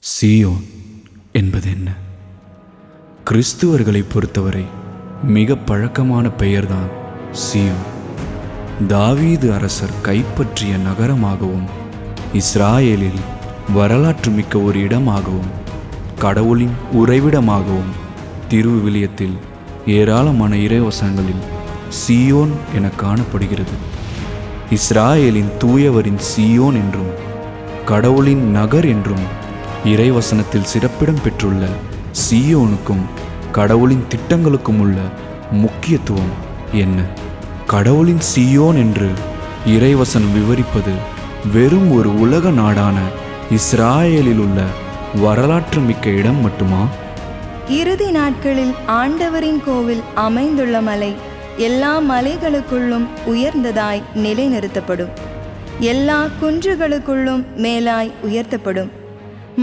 சீயோன் என்பது என்ன? கிறிஸ்துவர்களை பொறுத்தவரை மிக பழக்கமான பெயர்தான் சீயோன். தாவீது அரசர் கைப்பற்றிய நகரமாகவும் இஸ்ராயேலில் வரலாற்று மிக்க ஒரு இடமாகவும் கடவுளின் உறைவிடமாகவும் திருவிவிலியத்தில் ஏராளமான இறைவசனங்களில் சீயோன் என காணப்படுகிறது. இஸ்ராயேலின் தூயவரின் சீயோன் என்றும் கடவுளின் நகர் என்றும் இறைவசனத்தில் சிறப்பிடம் பெற்றுள்ள சீயோனுக்கும் கடவுளின் திட்டங்களுக்கும் உள்ள முக்கியத்துவம் என்ன? கடவுளின் சீயோன் என்று இறைவசனம் விவரிப்பது வெறும் ஒரு உலக நாடான இஸ்ராயேலில் உள்ள வரலாற்று மிக்க இடம் மட்டுமா? இறுதி நாட்களில் ஆண்டவரின் கோவில் அமைந்துள்ள மலை எல்லா மலைகளுக்குள்ளும் உயர்ந்ததாய் நிலைநிறுத்தப்படும். எல்லா குன்றுகளுக்குள்ளும் மேலாய் உயர்த்தப்படும்.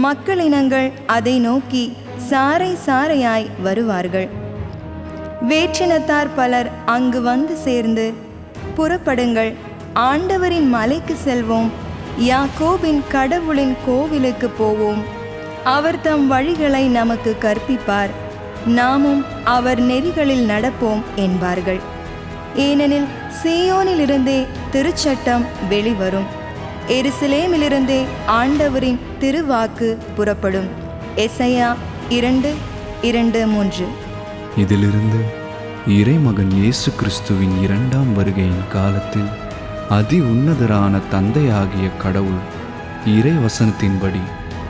மக்களினங்கள் அதை நோக்கி சாறை சாறையாய் வருவார்கள். வேற்றினத்தார் பலர் அங்கு வந்து சேர்ந்து, புறப்படுங்கள், ஆண்டவரின் மலைக்கு செல்வோம், யாக்கோபின் கடவுளின் கோவிலுக்கு போவோம், அவர் தம் வழிகளை நமக்கு கற்பிப்பார், நாமும் அவர் நெறிகளில் நடப்போம் என்பார்கள். ஏனெனில் சீயோனிலிருந்தே திருச்சட்டம் வெளிவரும், எருசலேமிலிருந்தே ஆண்டவரின் திருவாக்கு புறப்படும். எசையா 2:2-3. இதிலிருந்து இறைமகன் இயேசு கிறிஸ்துவின் இரண்டாம் வருகையின் காலத்தில் அதி உன்னதரான தந்தையாகிய கடவுள் இறை வசனத்தின்படி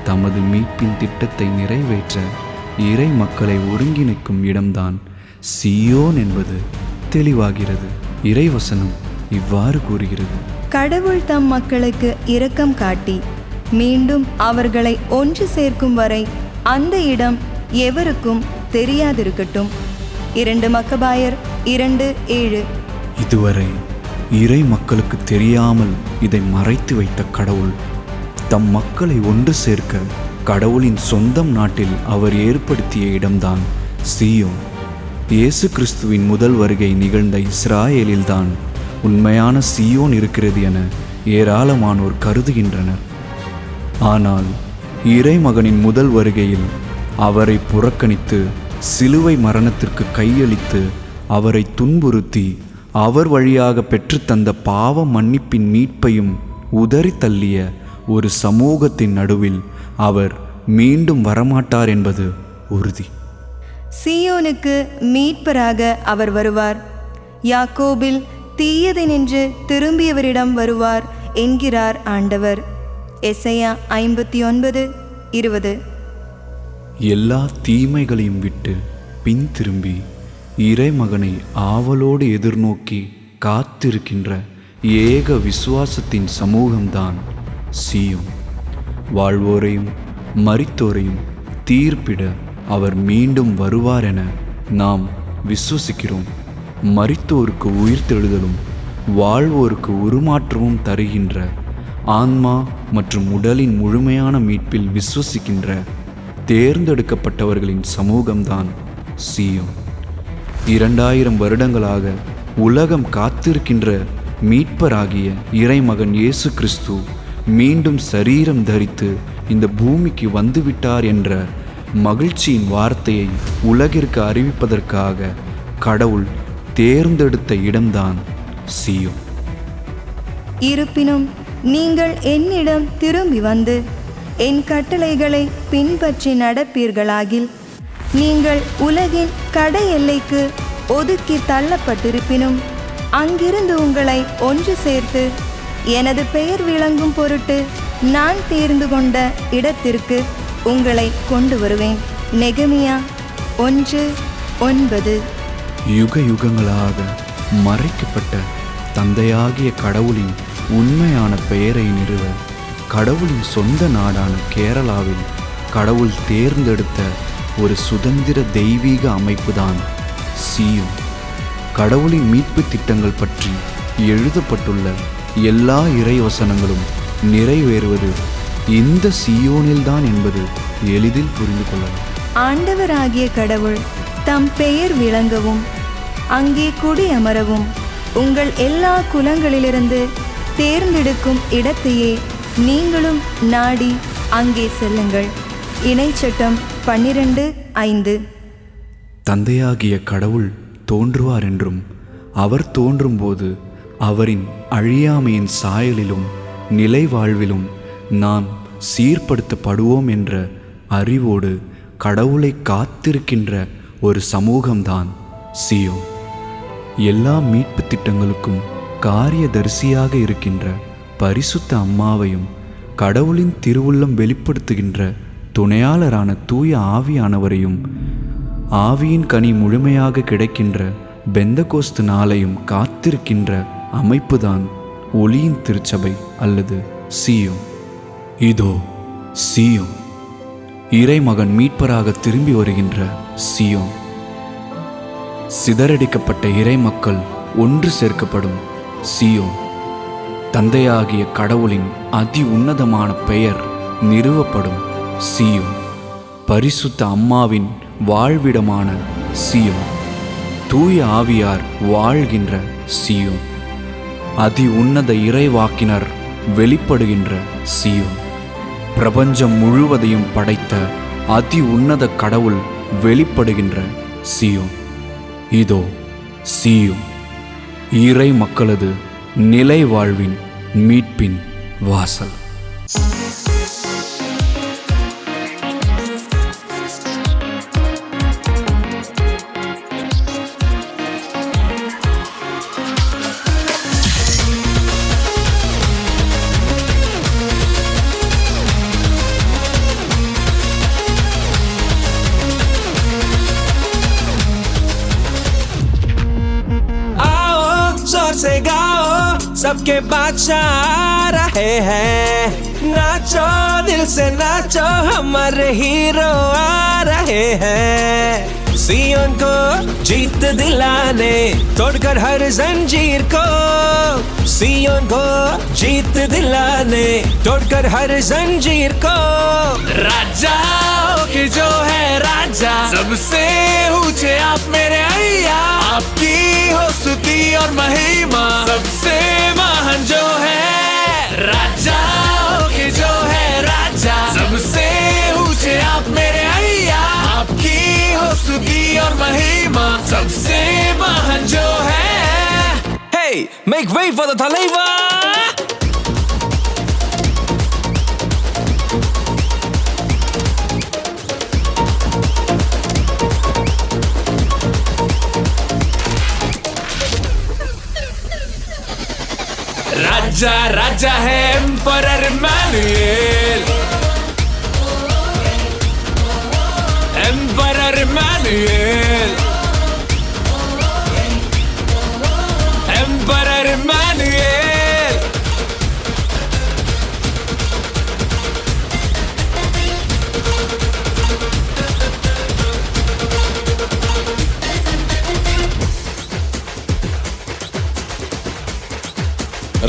தமது மீட்பின் திட்டத்தை நிறைவேற்ற இறை மக்களை ஒருங்கிணைக்கும் இடம்தான் சீயோன் என்பது தெளிவாகிறது. இறைவசனம் இவ்வாறு கூறுகிறது: கடவுள் தம் மக்களுக்கு இரக்கம் காட்டி மீண்டும் அவர்களை ஒன்று சேர்க்கும் வரை அந்த இடம் எவருக்கும் தெரியாதிருக்கட்டும். 2 மக்கபாயர் 2:7. இதுவரை இறை மக்களுக்கு தெரியாமல் இதை மறைத்து வைத்த கடவுள் தம் மக்களை ஒன்று சேர்க்க கடவுளின் சொந்தம் நாட்டில் அவர் ஏற்படுத்திய இடம்தான் சீயோன். இயேசு கிறிஸ்துவின் முதல் வருகை நிகழ்ந்த இஸ்ராயேலில்தான் உண்மையான சீயோன் இருக்கிறது என ஏராளமானோர் கருதுகின்றனர். ஆனால் இறைமகனின் முதல் வருகையில் அவரை புறக்கணித்து சிலுவை மரணத்திற்கு கையளித்து அவரை துன்புறுத்தி அவர் வழியாக பெற்றுத்தந்த பாவ மன்னிப்பின் மீட்பையும் உதறி தள்ளிய ஒரு சமூகத்தின் நடுவில் அவர் மீண்டும் வரமாட்டார் என்பது உறுதி. சீயோனுக்கு மீட்பராக அவர் வருவார். யாக்கோபில் தீயதை நின்று திரும்பியவரிடம் வருவார் என்கிறார் ஆண்டவர். எசையா 59:20. எல்லா தீமைகளையும் விட்டு பின் திரும்பி இறைமகனை ஆவலோடு எதிர்நோக்கி காத்திருக்கின்ற ஏக விசுவாசத்தின் சமூகம்தான் சீயோன். வாழ்வோரையும் மரித்தோரையும் தீர்ப்பிட அவர் மீண்டும் வருவார் என நாம் விசுவசிக்கிறோம். மரித்தோருக்கு உயிர்த்தெழுதலும் வாழ்வோருக்கு உருமாற்றமும் தருகின்ற ஆன்மா மற்றும் உடலின் முழுமையான மீட்பில் விசுவசிக்கின்ற தேர்ந்தெடுக்கப்பட்டவர்களின் சமூகம்தான் சீயோன். 2000 வருடங்களாக உலகம் காத்திருக்கின்ற மீட்பராகிய இறைமகன் இயேசு கிறிஸ்து மீண்டும் சரீரம் தரித்து இந்த பூமிக்கு வந்துவிட்டார் என்ற மகிழ்ச்சியின் வார்த்தையை உலகிற்கு அறிவிப்பதற்காக கடவுள் தேர்ந்தெடுத்த இடம்தான் சீயோன். இருப்பினும் நீங்கள் என்னிடம் திரும்பி வந்து என் கட்டளைகளை பின்பற்றி நடப்பீர்களாகில், நீங்கள் உலகின் கடை எல்லைக்கு ஒதுக்கி தள்ளப்பட்டிருப்பினும் அங்கிருந்து உங்களை ஒன்று சேர்த்து எனது பெயர் விளங்கும் பொருட்டு நான் தேர்ந்து கொண்ட இடத்திற்கு உங்களை கொண்டு வருவேன். நெகமியா 1:9. யுக யுகங்களாக மறைக்கப்பட்ட தந்தையாகிய கடவுளின் உண்மையான பெயரை நிறுவ கடவுளின் சொந்த நாடான கேரளாவில் கடவுள் தேர்ந்தெடுத்த ஒரு சுதந்திர தெய்வீக அமைப்புதான் சீயோன். கடவுளின் மீட்பு திட்டங்கள் பற்றி எழுதப்பட்டுள்ள எல்லா இறைவசனங்களும் நிறைவேறுவது இந்த சீயோனில்தான் என்பது எளிதில் புரிந்து கொள்ளலாம். ஆண்டவராகிய கடவுள் தம் பெயர் விளங்கவும் அங்கே குடியமரவும் உங்கள் எல்லா குலங்களிலிருந்து தேர்ந்தெடுக்கும் இடத்தையே நீங்களும் நாடி அங்கே செல்லுங்கள். இணைச்சட்டம் 12:5. தந்தையாகிய கடவுள் தோன்றுவார் என்றும் அவர் தோன்றும்போது அவரின் அழியாமையின் சாயலிலும் நிலை வாழ்விலும் நாம் சீர்படுத்தப்படுவோம் என்ற அறிவோடு கடவுளை காத்திருக்கின்ற ஒரு சமூகம்தான் சீயோன். எல்லா மீட்பு திட்டங்களுக்கும் காரியதரிசியாக இருக்கின்ற பரிசுத்த அம்மாவையும் கடவுளின் திருவுள்ளம் வெளிப்படுத்துகின்ற துணையாளரான தூய ஆவியானவரையும் ஆவியின் கனி முழுமையாக கிடைக்கின்ற பெந்தகோஸ்து நாளையும் காத்திருக்கின்ற அமைப்புதான் ஒளியின் திருச்சபை அல்லது சீயோன். இதோ சீயோன், இறைமகன் மீட்பராக திரும்பி வருகின்ற சீயோன். சிதறடிக்கப்பட்ட இறைமக்கள் ஒன்று சேர்க்கப்படும் சீயோன். தந்தையாகிய கடவுளின் அதி உன்னதமான பெயர் நிறுவப்படும் சீயோன். பரிசுத்த அம்மாவின் வாழ்விடமான சீயோன். தூய ஆவியார் வாழ்கின்ற சீயோன். அதி உன்னத இறைவாக்கினர் வெளிப்படுகின்ற சீயோன். பிரபஞ்சம் முழுவதையும் படைத்த அதி உன்னத கடவுள் வெளிப்படுகின்ற சீயோன். இதோ சீயோன், இறை மக்களது நிலை வாழ்வின் மீட்பின் வாசல். से गाओ, सबके बादशाह आ रहे हैं। नाचो दिल से नाचो, हमारे हीरो आ रहे हैं। सियोन को जीत दिलाने, तोड़कर हर जंजीर को। सियोन को जीत दिलाने, तोड़कर हर जंजीर को। राजाओं के जो है राजा, सबसे ऊंचे आप मेरे अय्या। आपकी हो स्तुति और महिमा, सबसे महान जो है। राजाओं के जो है राजा, सबसे ऊंचे आप मेरे अय्या। आपकी हो स्तुति और महिमा, सबसे महान जो है। Hey, make way for the தலைவா. राजा राजा है emperor Emmanuel, emperor Emmanuel, emperor Emmanuel.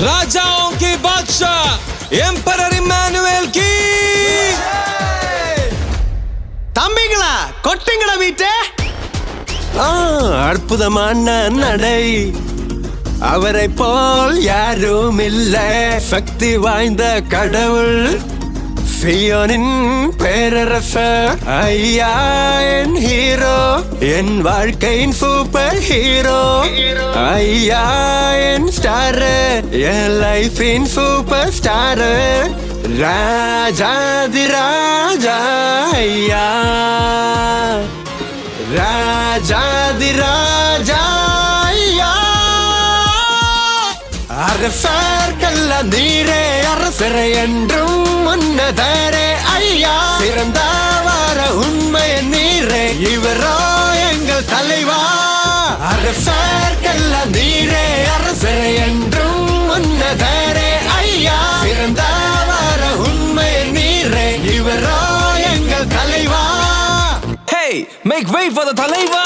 राजाओं की बादशाह एम्परर इमैनुएल की। தம்பிங்களா கொட்டுங்களா வீட்டை. அற்புதமான நடை, அவரை போல் யாரும் இல்லை. சக்தி வாய்ந்த கடவுள், சியோனின் பேரரசர். ஐயா என் ஹீரோ, என் வாழ்க்கையின் சூப்பர் ஹீரோ. ஐயா என் ஸ்டார், என் லைஃபின் சூப்பர் ஸ்டார். ராஜாதி ராஜா ஐயா, ராஜாதி ராஜா ஐயா. அரசர்கல்ல நீரே அரசரை என்றும் உன்னதரே ஐயா. சிறந்தவார உண்மை நீரே, இவரோ எங்கள் தலைவா. அரசர்கல்ல நீரே அரசரை என்றும் உன்னதரே ஐயா. சிறந்தவார உண்மை நீரே, இவரோ எங்கள் தலைவா. Hey, make way for the தலைவா.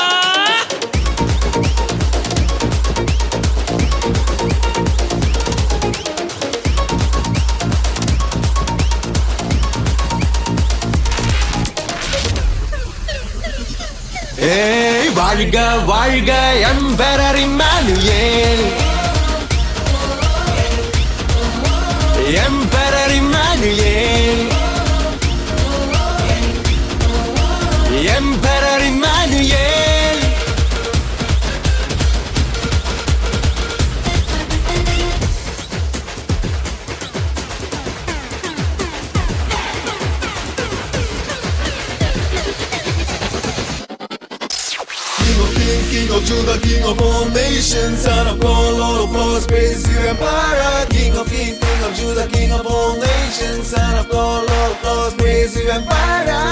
ஏய் வாழ்க வாழ்க emperor Emmanuel, emperor Emmanuel. Emperor Emmanuel. King of kings, King of Judah, King of all nations, Son of God, Lord of lords, praise you Emperor. King of kings, King of Judah, King of all nations, Son of God, Lord of lords, praise you Emperor.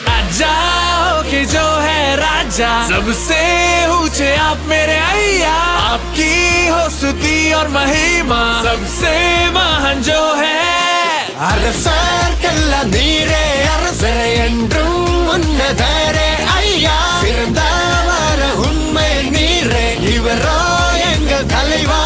राजाओं के जो है राजा, सबसे ऊंचे आप मेरे अय्या, आपकी हो स्तुति और महिमा, सबसे महान जो है அரசர்க்கெல்லாம் நீரே, அரசரை என்றும் உன்னதரே ஐயா, சிறந்தவர உண்மை நீரே, இவரோ எங்கள் தலைவா.